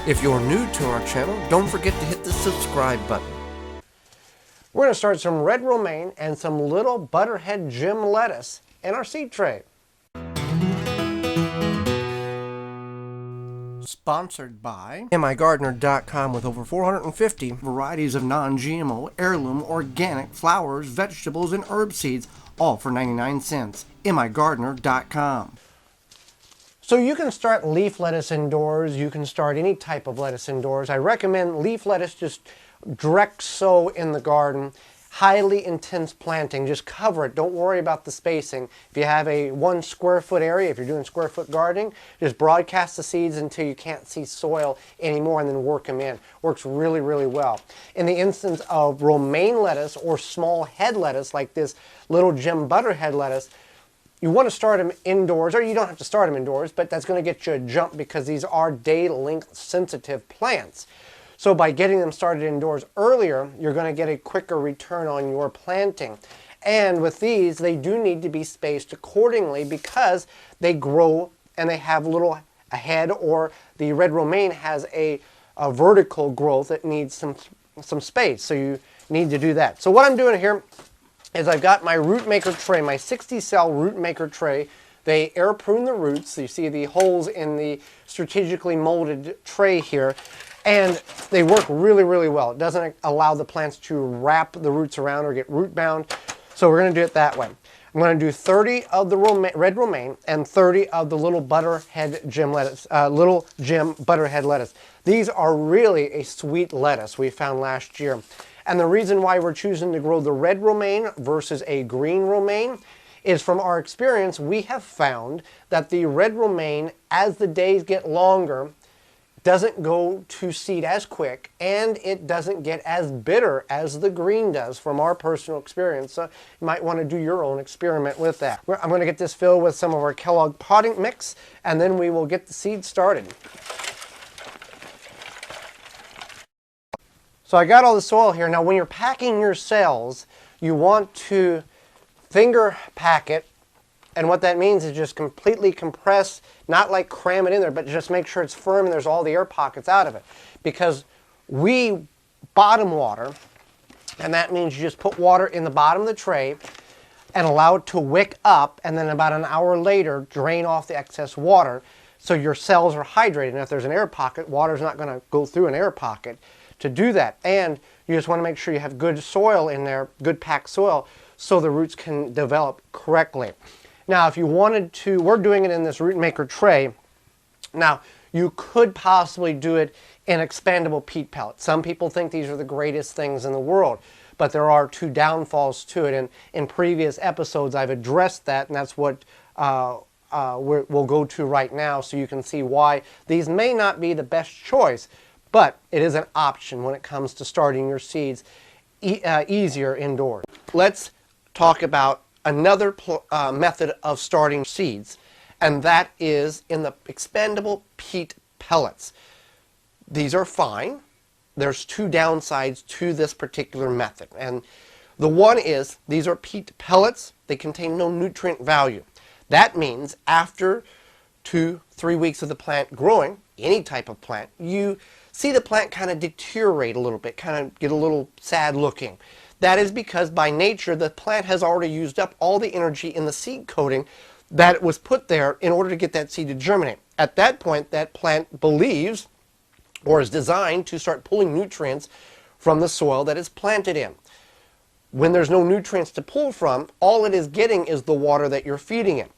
If you're new to our channel, don't forget to hit the subscribe button. We're going to start some red romaine and some little Butterhead gem lettuce in our seed tray. Sponsored by migardener.com, with over 450 varieties of non-GMO, heirloom, organic flowers, vegetables, and herb seeds, all for 99 cents. migardener.com. So you can start leaf lettuce indoors. You can start any type of lettuce indoors. I recommend leaf lettuce just direct sow in the garden. Highly intense planting. Just cover it. Don't worry about the spacing. If you have a 1 square foot area, if you're doing square foot gardening, just broadcast the seeds until you can't see soil anymore and then work them in. Works really, really well. In the instance of romaine lettuce or small head lettuce like this little gem Butterhead lettuce, you want to start them indoors, or you don't have to start them indoors, but that's going to get you a jump because these are day length sensitive plants. So by getting them started indoors earlier, you're going to get a quicker return on your planting. And with these, they do need to be spaced accordingly because they grow and they have a head, or the red romaine has a vertical growth that needs some space. So you need to do that. So what I'm doing here is I've got my root maker tray, my 60 cell root maker tray. They air prune the roots. So you see the holes in the strategically molded tray here. And they work really, really well. It doesn't allow the plants to wrap the roots around or get root bound. So we're going to do it that way. I'm going to do 30 of the red romaine and 30 of the little Butterhead gem lettuce, little gem Butterhead lettuce. These are really a sweet lettuce we found last year. And the reason why we're choosing to grow the red romaine versus a green romaine is, from our experience, we have found that the red romaine, as the days get longer, doesn't go to seed as quick, and it doesn't get as bitter as the green does, from our personal experience. So you might want to do your own experiment with that. I'm going to get this filled with some of our Kellogg potting mix, and then we will get the seed started. So I got all the soil here. Now when you're packing your cells, you want to finger pack it. And what that means is just completely compress, not like cram it in there, but just make sure it's firm and there's all the air pockets out of it. Because we bottom water, and that means you just put water in the bottom of the tray and allow it to wick up, and then about an hour later, drain off the excess water so your cells are hydrated. And if there's an air pocket, water's not going to go through an air pocket to do that. And you just want to make sure you have good soil in there, good packed soil, so the roots can develop correctly. Now, if you wanted to, we're doing it in this root maker tray. Now, you could possibly do it in expandable peat pellets. Some people think these are the greatest things in the world, but there are 2 downfalls to it. And in previous episodes, I've addressed that, and that's what we'll go to right now, so you can see why these may not be the best choice, but it is an option when it comes to starting your seeds easier indoors. Let's talk about another method of starting seeds, and that is in the expandable peat pellets. These are fine. There's 2 downsides to this particular method, and the one is these are peat pellets. They contain no nutrient value. That means after 2-3 weeks of the plant growing, any type of plant, you see the plant kind of deteriorate a little bit, kind of get a little sad looking. That is because by nature the plant has already used up all the energy in the seed coating that was put there in order to get that seed to germinate. At that point, that plant believes, or is designed, to start pulling nutrients from the soil that it's planted in. When there's no nutrients to pull from, all it is getting is the water that you're feeding it.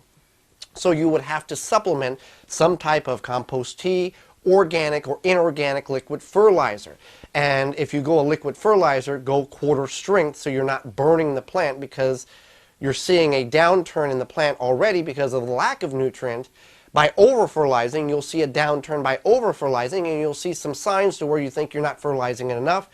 So you would have to supplement some type of compost tea, organic or inorganic liquid fertilizer. And if you go a liquid fertilizer, go quarter strength, so you're not burning the plant, because you're seeing a downturn in the plant already because of the lack of nutrient. By over-fertilizing, you'll see a downturn by over-fertilizing, and you'll see some signs to where you think you're not fertilizing it enough,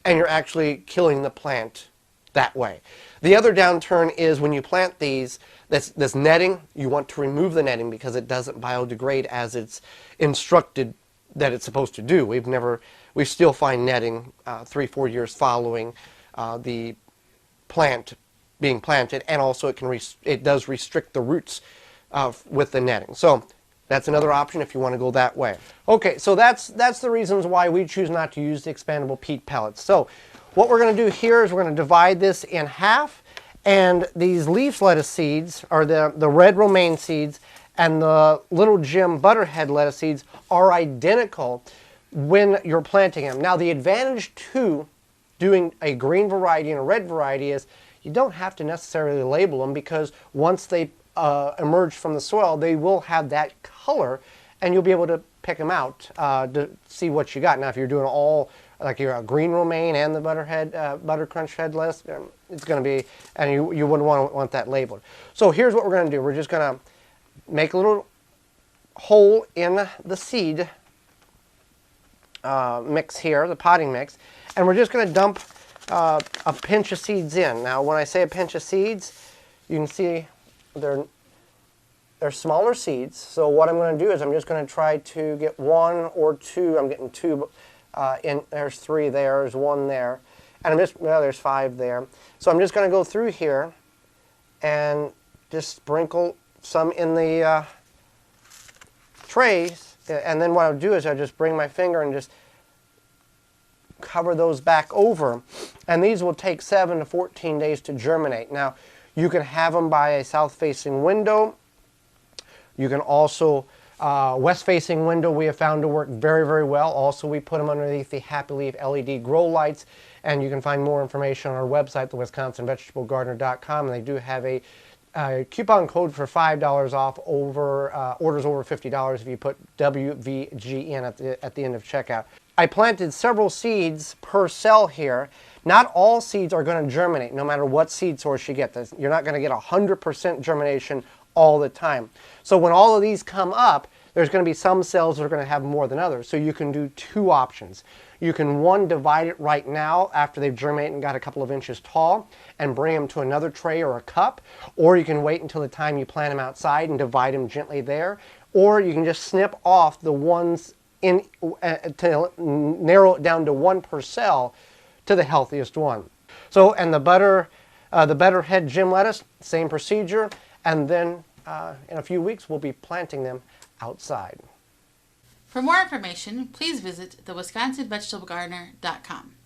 and you're actually killing the plant that way. The other downturn is when you plant these, this netting, you want to remove the netting because it doesn't biodegrade as it's instructed that it's supposed to do. We still find netting 3-4 years following the plant being planted, and also it does restrict the roots with the netting. So That's another option if you want to go that way. Okay, so that's the reasons why we choose not to use the expandable peat pellets. So what we're going to do here is we're going to divide this in half, and these leaf lettuce seeds, or the red romaine seeds, and the little Jim Butterhead lettuce seeds are identical when you're planting them. Now the advantage to doing a green variety and a red variety is you don't have to necessarily label them, because once they emerge from the soil, they will have that color, and you'll be able to pick them out to see what you got. Now, if you're doing all, like your green romaine and the Butterhead, butter crunch head lettuce, it's going to be, and you wouldn't want that labeled. So here's what we're going to do. We're just going to make a little hole in the seed mix here, the potting mix, and we're just going to dump a pinch of seeds in. Now, when I say a pinch of seeds, you can see they're smaller seeds. So what I'm going to do is I'm just going to try to get one or two. I'm getting two. There's three there. There's one there, and there's five there. So I'm just going to go through here and just sprinkle some in the trays, and then what I'll do is I'll just bring my finger and just cover those back over, and these will take 7 to 14 days to germinate. Now, you can have them by a south-facing window. You can also, west-facing window we have found to work very, very well. Also, we put them underneath the Happy Leaf LED grow lights, and you can find more information on our website, thewisconsinvegetablegardener.com, and they do have a coupon code for $5 off over orders over $50 if you put WVG in at the end of checkout. I planted several seeds per cell here. Not all seeds are going to germinate, no matter what seed source you get. You're not going to get 100% germination all the time. So when all of these come up, there's going to be some cells that are going to have more than others. So you can do two options. You can, one, divide it right now after they've germinated and got a couple of inches tall and bring them to another tray or a cup, or you can wait until the time you plant them outside and divide them gently there, or you can just snip off the ones to narrow it down to one per cell to the healthiest one. So, and the Butterhead Jim lettuce, same procedure, and then in a few weeks we'll be planting them outside. For more information, please visit thewisconsinvegetablegardener.com.